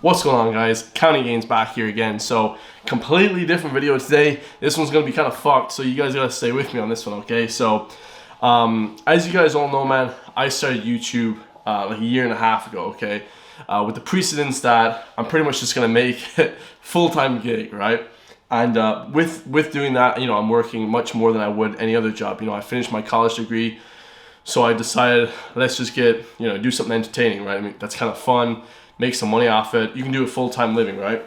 What's going on, guys? County Gains back here again. So completely different video today. This one's gonna be kind of fucked, so you guys gotta stay with me on this one, okay? So as you guys all know, man, I started YouTube like a year and a half ago, okay? With the precedence that I'm pretty much just gonna make it full-time gig, right? And with doing that, you know, I'm working much more than I would any other job. You know, I finished my college degree, so I decided let's just get, you know, do something entertaining, right? I mean, that's kind of fun. Make some money off it. You can do a full-time living, right?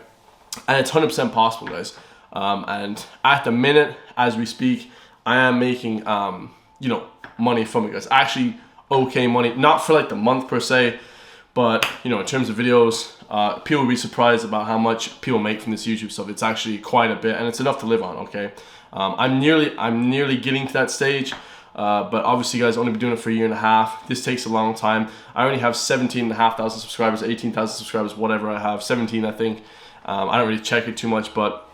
And it's 100% possible, guys. And at the minute, as we speak, I am making, you know, money from it, guys. Actually, okay money. Not for like the month per se, but, you know, in terms of videos, people will be surprised about how much people make from this YouTube stuff. It's actually quite a bit, and it's enough to live on, okay? I'm nearly getting to that stage. But obviously, guys, only been doing it for a year and a half. This takes a long time. I only have 17,500 subscribers, 18,000 subscribers, whatever I have, 17, I think. I don't really check it too much, but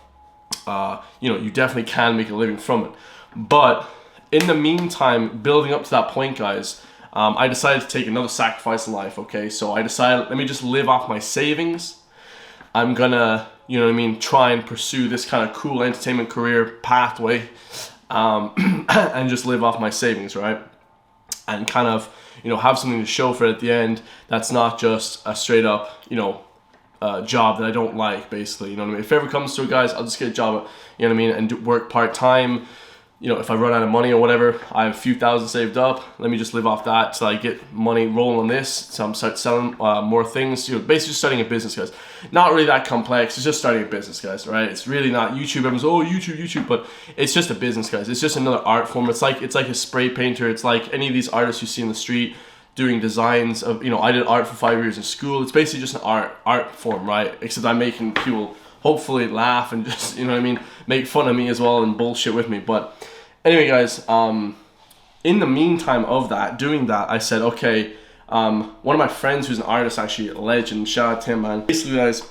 you know, you definitely can make a living from it. But in the meantime, building up to that point, guys, I decided to take another sacrifice in life. Okay, so I decided, let me just live off my savings. I'm gonna, you know what I mean, try and pursue this kind of cool entertainment career pathway. And just live off my savings, right? And kind of, you know, have something to show for it at the end that's not just a straight up, you know, job that I don't like, basically. You know what I mean? If it ever comes to it, guys, I'll just get a job, you know what I mean, and work part-time. You know, if I run out of money or whatever, I have a few thousand saved up. Let me just live off that till I get money rolling on this. So I'm start selling more things. You know, basically just starting a business, guys. Not really that complex. It's just starting a business, guys. Right? It's really not YouTube. Everyone's YouTube, but it's just a business, guys. It's just another art form. It's like a spray painter. It's like any of these artists you see in the street doing designs of. You know, I did art for 5 years in school. It's basically just an art form, right? Except I'm making people hopefully laugh and just, you know what I mean, make fun of me as well and bullshit with me. But anyway, guys, in the meantime of that, doing that, I said, okay, one of my friends who's an artist, actually a legend, shout out to him, man. Basically, guys,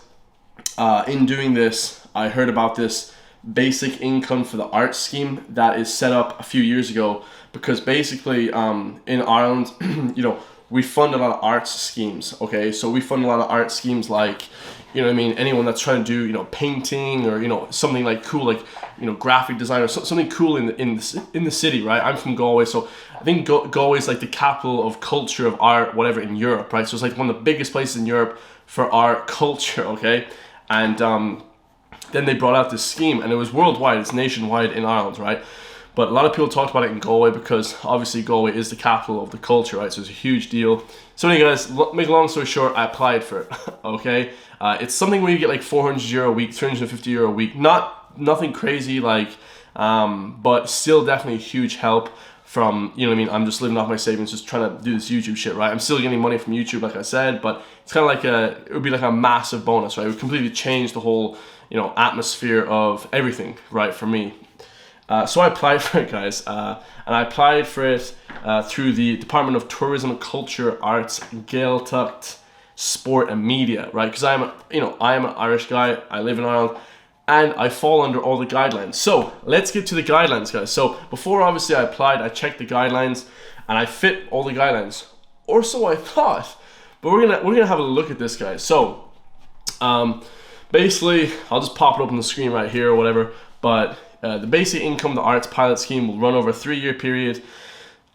in doing this, I heard about this basic income for the art scheme that is set up a few years ago, because basically in Ireland, you know, we fund a lot of arts schemes, okay? So we fund a lot of art schemes like, you know what I mean, anyone that's trying to do, you know, painting or, you know, something like cool, like, you know, graphic design or something cool in the city, right? I'm from Galway, so I think Galway is like the capital of culture, of art, whatever, in Europe, right? So it's like one of the biggest places in Europe for art culture, okay? And then they brought out this scheme, and it was worldwide, it's nationwide in Ireland, right? But a lot of people talked about it in Galway because obviously Galway is the capital of the culture, right? So it's a huge deal. So anyway, guys, make a long story short, I applied for it, okay? It's something where you get like €400 a week, €350 a week. Nothing crazy, like, but still definitely a huge help from, you know what I mean, I'm just living off my savings, just trying to do this YouTube shit, right? I'm still getting money from YouTube, like I said, but it's kind of like it would be like a massive bonus, right? It would completely change the whole, you know, atmosphere of everything, right, for me. So I applied for it, guys, and I applied for it through the Department of Tourism, Culture, Arts, Gaeltacht, Sport and Media, right? Because I am an Irish guy, I live in Ireland, and I fall under all the guidelines. So let's get to the guidelines, guys. So before obviously I applied, I checked the guidelines, and I fit all the guidelines, or so I thought. But we're gonna have a look at this, guys. So basically, I'll just pop it up on the screen right here or whatever. But the basic income, the arts pilot scheme, will run over a 3-year period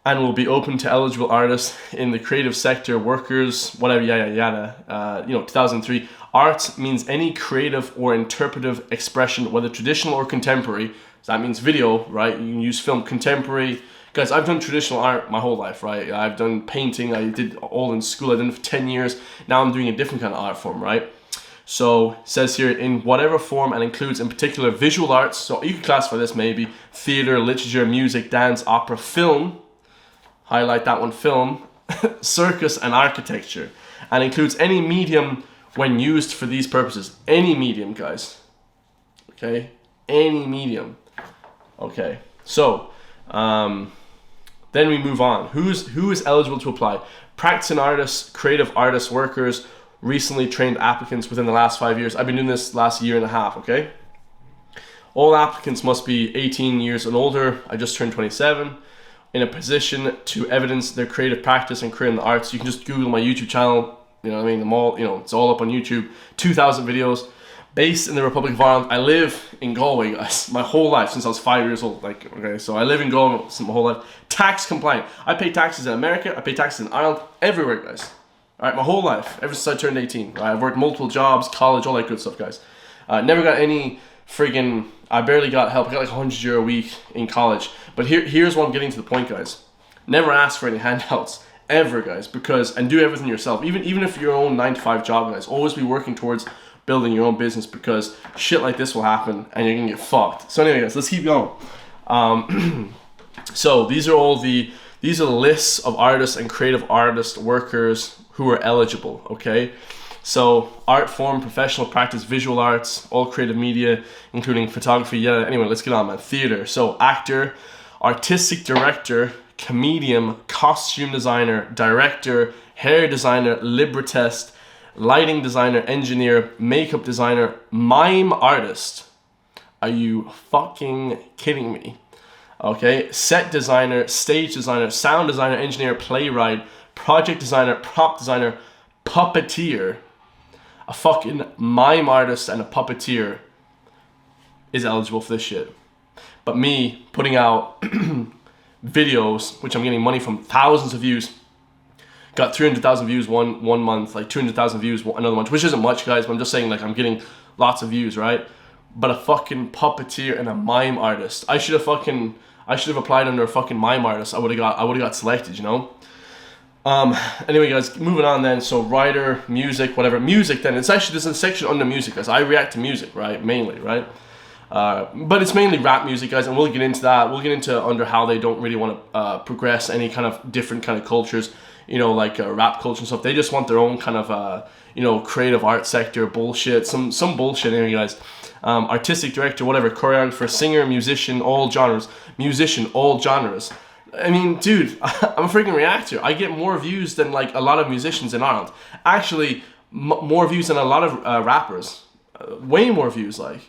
and will be open to eligible artists in the creative sector, workers, whatever, yada yada. You know, 2003. Arts means any creative or interpretive expression, whether traditional or contemporary. So that means video, right? You can use film, contemporary. Guys, I've done traditional art my whole life, right? I've done painting. I did all in school. I did it for 10 years. Now I'm doing a different kind of art form, right? So it says here, in whatever form, and includes in particular visual arts. So you can classify this maybe theater, literature, music, dance, opera, film. Highlight that one, film, circus, and architecture. And includes any medium when used for these purposes. Any medium, guys. Okay? Any medium. Okay. So, then we move on. Who is eligible to apply? Practicing artists, creative artists, workers, recently trained applicants within the last 5 years. I've been doing this last year and a half, okay? All applicants must be 18 years and older. I just turned 27. In a position to evidence their creative practice and career in the arts. You can just Google my YouTube channel. You know what I mean? I'm all, you know, it's all up on YouTube. 2,000 videos. Based in the Republic of Ireland. I live in Galway, guys, my whole life since I was 5 years old. Like, okay, so I live in Galway since my whole life. Tax compliant. I pay taxes in America. I pay taxes in Ireland. Everywhere, guys. All right, my whole life, ever since I turned 18. Right? I've worked multiple jobs, college, all that good stuff, guys. Never got any friggin'. I barely got help. I got like €100 a week in college. But here's what I'm getting to the point, guys. Never ask for any handouts. Ever, guys, and do everything yourself. Even if you're your own 9-to-5 job, guys, always be working towards building your own business, because shit like this will happen and you're gonna get fucked. So anyway, guys, let's keep going. So these are the lists of artists and creative artist workers who are eligible. Okay, so art form, professional practice, visual arts, all creative media, including photography. Yeah. Anyway, let's get on, man. Theater. So actor, artistic director, comedian, costume designer, director, hair designer, librettist, lighting designer, engineer, makeup designer, mime artist. Are you fucking kidding me? Okay, set designer, stage designer, sound designer, engineer, playwright, project designer, prop designer, puppeteer. A fucking mime artist and a puppeteer is eligible for this shit. But me putting out videos, which I'm getting money from, thousands of views, got 300,000 views one month, like 200,000 views another month, which isn't much, guys, but I'm just saying, like, I'm getting lots of views, right? But a fucking puppeteer and a mime artist, I should have applied under a fucking mime artist. I would have got selected, you know. Anyway, guys, moving on then. So writer, music, whatever. Music, then, it's actually, there's a section under music, guys. I react to music, right, mainly, right? But it's mainly rap music, guys, and we'll get into that. We'll get into under how they don't really want to progress any kind of different kind of cultures, you know, like rap culture and stuff. They just want their own kind of, you know, creative art sector bullshit, some bullshit here, guys. Artistic director, whatever, choreographer, singer, musician, all genres. I mean, dude, I'm a freaking reactor. I get more views than like a lot of musicians in Ireland. Actually, more views than a lot of rappers. Way more views, like.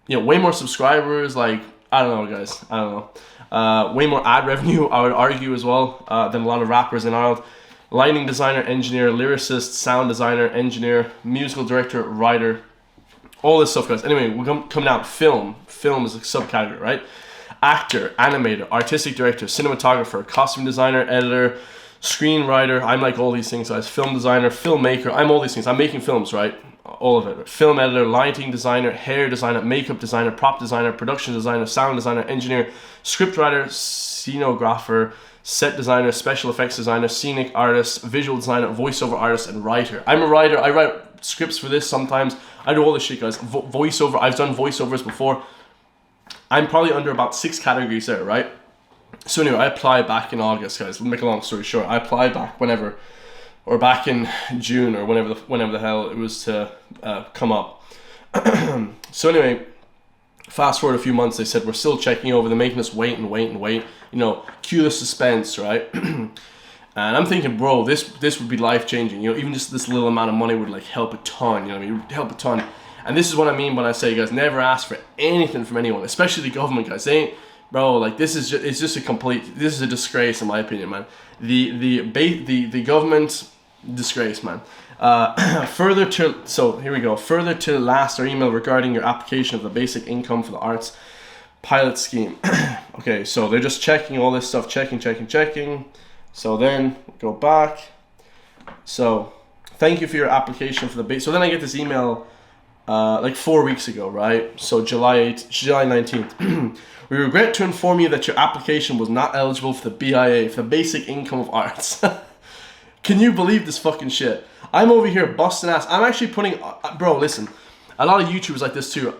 You know, way more subscribers, like, I don't know, guys, I don't know. Way more ad revenue, I would argue, as well, than a lot of rappers in Ireland. Lighting designer, engineer, lyricist, sound designer, engineer, musical director, writer, all this stuff, guys. Anyway, we're coming down. Film is a subcategory, right? Actor, animator, artistic director, cinematographer, costume designer, editor, screenwriter. I'm like all these things, guys. Film designer, filmmaker, I'm all these things. I'm making films, right? All of it. Film editor, lighting designer, hair designer, makeup designer, prop designer, production designer, sound designer, engineer, scriptwriter, scenographer, set designer, special effects designer, scenic artist, visual designer, voiceover artist, and writer. I'm a writer. I write scripts for this sometimes. I do all this shit, guys. Voiceover. I've done voiceovers before. I'm probably under about 6 categories there, right? So anyway, I applied back in August, guys. Make a long story short. I applied back whenever, or back in June, or whenever the hell it was to come up. So anyway, fast forward a few months, they said, we're still checking over. They're making us wait. You know, cue the suspense, right? And I'm thinking, bro, this would be life-changing. You know, even just this little amount of money would, like, help a ton. You know what I mean? It would help a ton. And this is what I mean when I say, guys, never ask for anything from anyone, especially the government, guys. They ain't, bro, like, this is a disgrace, in my opinion, man. The government disgrace, man. Further to last our email regarding your application of the basic income for the arts pilot scheme. Okay, so they're just checking all this stuff, checking. So then go back. So thank you for your application for the base. So then I get this email like 4 weeks ago, right? So July 19th. We regret to inform you that your application was not eligible for the BIA, for the basic income of arts. Can you believe this fucking shit? I'm over here busting ass. I'm actually putting, bro, listen, a lot of YouTubers like this too.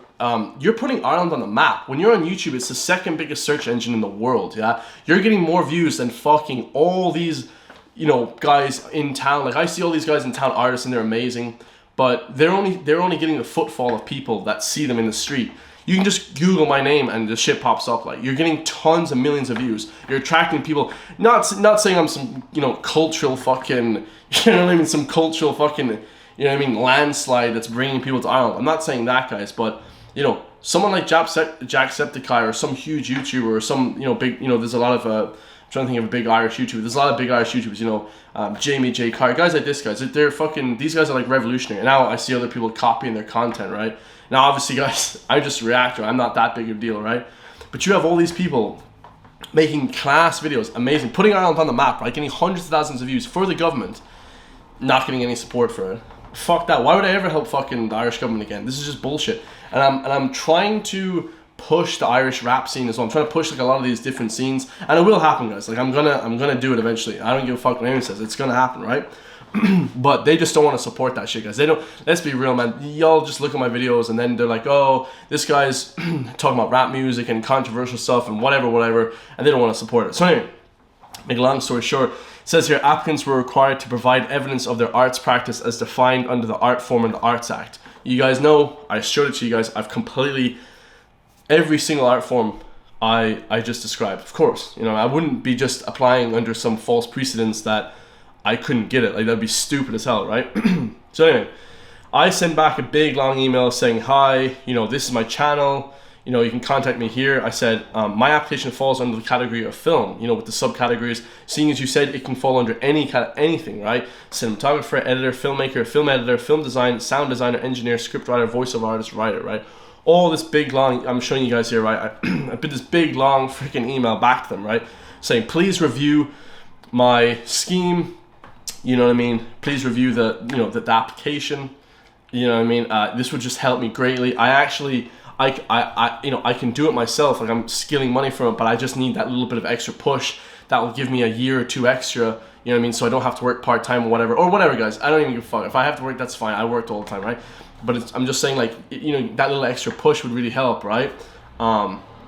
You're putting Ireland on the map. When you're on YouTube, it's the second biggest search engine in the world, yeah? You're getting more views than fucking all these, you know, guys in town. Like, I see all these guys in town, artists, and they're amazing, but they're only getting the footfall of people that see them in the street. You can just Google my name and the shit pops up. Like, you're getting tons of millions of views. You're attracting people. Not saying I'm some, you know, cultural fucking, you know what I mean, some cultural fucking, you know what I mean, landslide that's bringing people to Ireland. I'm not saying that, guys, but, you know, someone like Jacksepticeye or some huge YouTuber or some, you know, big, you know, there's a lot of trying to think of a big Irish YouTuber. There's a lot of big Irish YouTubers, you know, Jamie J. Carr, guys like this, guys. They're fucking, these guys are like revolutionary. And now I see other people copying their content, right? Now, obviously, guys, I'm just a reactor. I'm not that big of a deal, right? But you have all these people making class videos, amazing, putting Ireland on the map, right? Getting hundreds of thousands of views for the government, not getting any support for it. Fuck that. Why would I ever help fucking the Irish government again? This is just bullshit. And I'm trying to push the Irish rap scene as well. I'm trying to push like a lot of these different scenes, and it will happen, guys. Like I'm gonna do it eventually. I don't give a fuck what anyone says. It's gonna happen, right? But they just don't want to support that shit, guys. They don't. Let's be real, man. Y'all just look at my videos and then they're like, oh, this guy's talking about rap music and controversial stuff and whatever, and they don't want to support it. So anyway, make a long story short, it says here, applicants were required to provide evidence of their arts practice as defined under the Art Form and the Arts Act. You guys know, I showed it to you guys. I've completely, every single art form I just described. Of course, you know, I wouldn't be just applying under some false precedence that I couldn't get it. Like, that'd be stupid as hell, right? So anyway, I sent back a big long email saying, hi, you know, this is my channel, you know, you can contact me here. I said, my application falls under the category of film, you know, with the subcategories, seeing as you said it can fall under anything, right? Cinematographer, editor, filmmaker, film editor, film design, sound designer, engineer, scriptwriter, voiceover artist, writer, right? All this big long, I'm showing you guys here, right? I put this big long freaking email back to them, right? Saying, please review my scheme, you know what I mean? Please review the, you know, the application, you know what I mean? This would just help me greatly. I you know, I can do it myself. Like, I'm skilling money from it, but I just need that little bit of extra push that will give me a year or two extra, you know what I mean? So I don't have to work part-time or whatever, guys. I don't even give a fuck. If I have to work, that's fine. I worked all the time, right? But I'm just saying, like, you know, that little extra push would really help, right?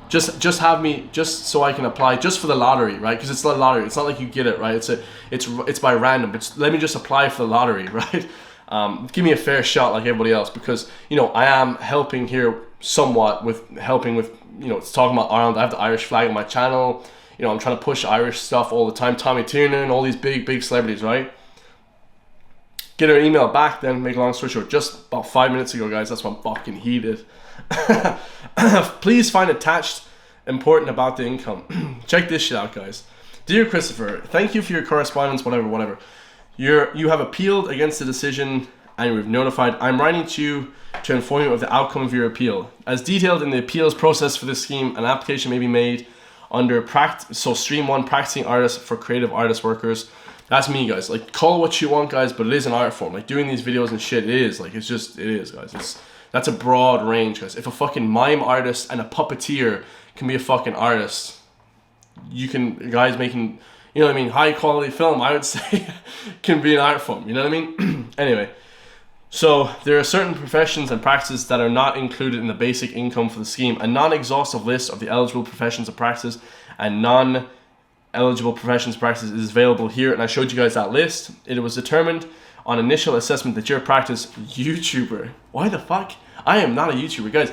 Just have me, just so I can apply, just for the lottery, right? Because it's the lottery. It's not like you get it, right? It's by random. But let me just apply for the lottery, right? Give me a fair shot like everybody else, because, you know, I am helping here somewhat with helping with, you know, it's talking about Ireland. I have the Irish flag on my channel. You know, I'm trying to push Irish stuff all the time. Tommy Tiernan, all these big celebrities, right? Get her email back, then make a long story short, just about 5 minutes ago, guys. That's why I'm fucking heated. Please find attached important about the income. Check this shit out, guys. Dear Christopher, thank you for your correspondence, whatever. You have appealed against the decision and we've notified. I'm writing to you to inform you of the outcome of your appeal. As detailed in the appeals process for this scheme, an application may be made under Stream 1, practicing artists for creative artist workers. That's me, guys. Like, call what you want, guys, but it is an art form. Like, doing these videos and shit, it is. Like, it is, guys. That's a broad range, guys. If a fucking mime artist and a puppeteer can be a fucking artist, you can, guys making, you know what I mean, high quality film, I would say, can be an art form. You know what I mean? Anyway, so there are certain professions and practices that are not included in the basic income for the scheme. A non-exhaustive list of the eligible professions and practices and non-eligible professions and practices is available here, and I showed you guys that list. It was determined on initial assessment that your practice YouTuber. Why the fuck? I am not a YouTuber, guys.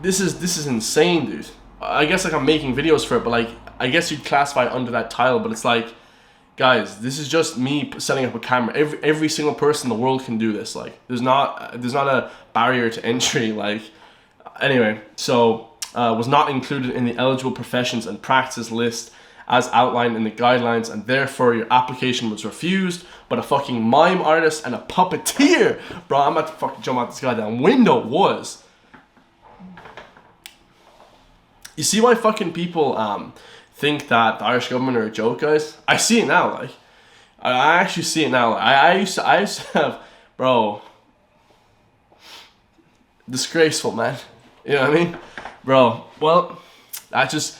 This is insane, dude. I guess, like, I'm making videos for it, but, like, I guess you'd classify it under that title, but it's like, guys, this is just me setting up a camera. Every single person in the world can do this. Like, there's not a barrier to entry. Like, anyway, so was not included in the eligible professions and practices list as outlined in the guidelines, and therefore your application was refused. But a fucking mime artist and a puppeteer, bro, I'm about to fucking jump out this goddamn window, was. You see why fucking people think that the Irish government are a joke, guys? I see it now. Like, I actually see it now. Like, I used to have, bro, disgraceful, man. You know what I mean, bro? Well, that just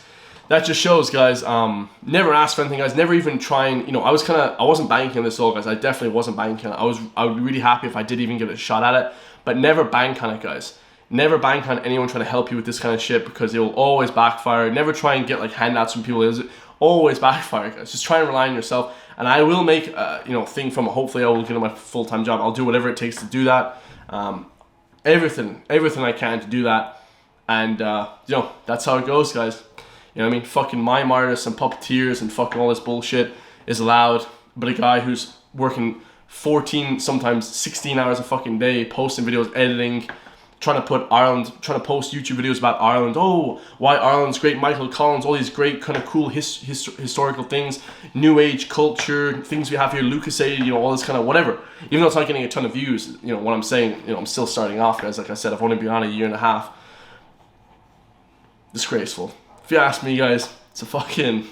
shows, guys. Never ask for anything, guys. Never even trying. You know, I wasn't banking on this all, guys. I definitely wasn't banking on it. I would be really happy if I did even get a shot at it, but never bank on it, guys. Never bank on anyone trying to help you with this kind of shit, because it will always backfire. Never try and get, like, handouts from people. It'll always backfire, guys. Just try and rely on yourself. And I will make you know, thing from it. Hopefully I will get my full-time job. I'll do whatever it takes to do that. Everything I can to do that. And you know, that's how it goes, guys. You know what I mean? Fucking mime artists and puppeteers and fucking all this bullshit is allowed, but a guy who's working 14, sometimes 16 hours a fucking day, posting videos, editing, trying to post YouTube videos about Ireland. Oh, why Ireland's great, Michael Collins, all these great kind of cool historical things, New Age culture, things we have here, Lucas Aid, you know, all this kind of whatever. Even though it's not getting a ton of views, you know, what I'm saying, you know, I'm still starting off, guys. Like I said, I've only been on a year and a half. Disgraceful. If you ask me, guys, it's a fucking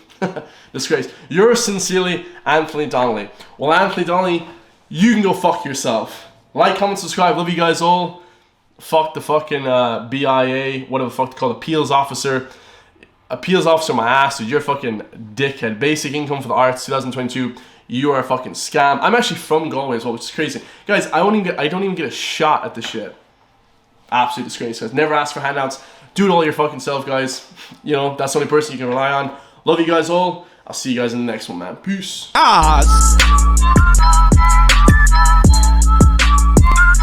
disgrace. Yours sincerely, Anthony Donnelly. Well, Anthony Donnelly, you can go fuck yourself. Like, comment, subscribe. Love you guys all. Fuck the fucking BIA, whatever the fuck they call it, appeals officer. Appeals officer, my ass, dude. You're a fucking dickhead. Basic income for the arts, 2022. You are a fucking scam. I'm actually from Galway as well, which is crazy. Guys, I don't even get a shot at this shit. Absolute disgrace, guys. Never ask for handouts. Do it all your fucking self, guys. You know, that's the only person you can rely on. Love you guys all. I'll see you guys in the next one, man. Peace.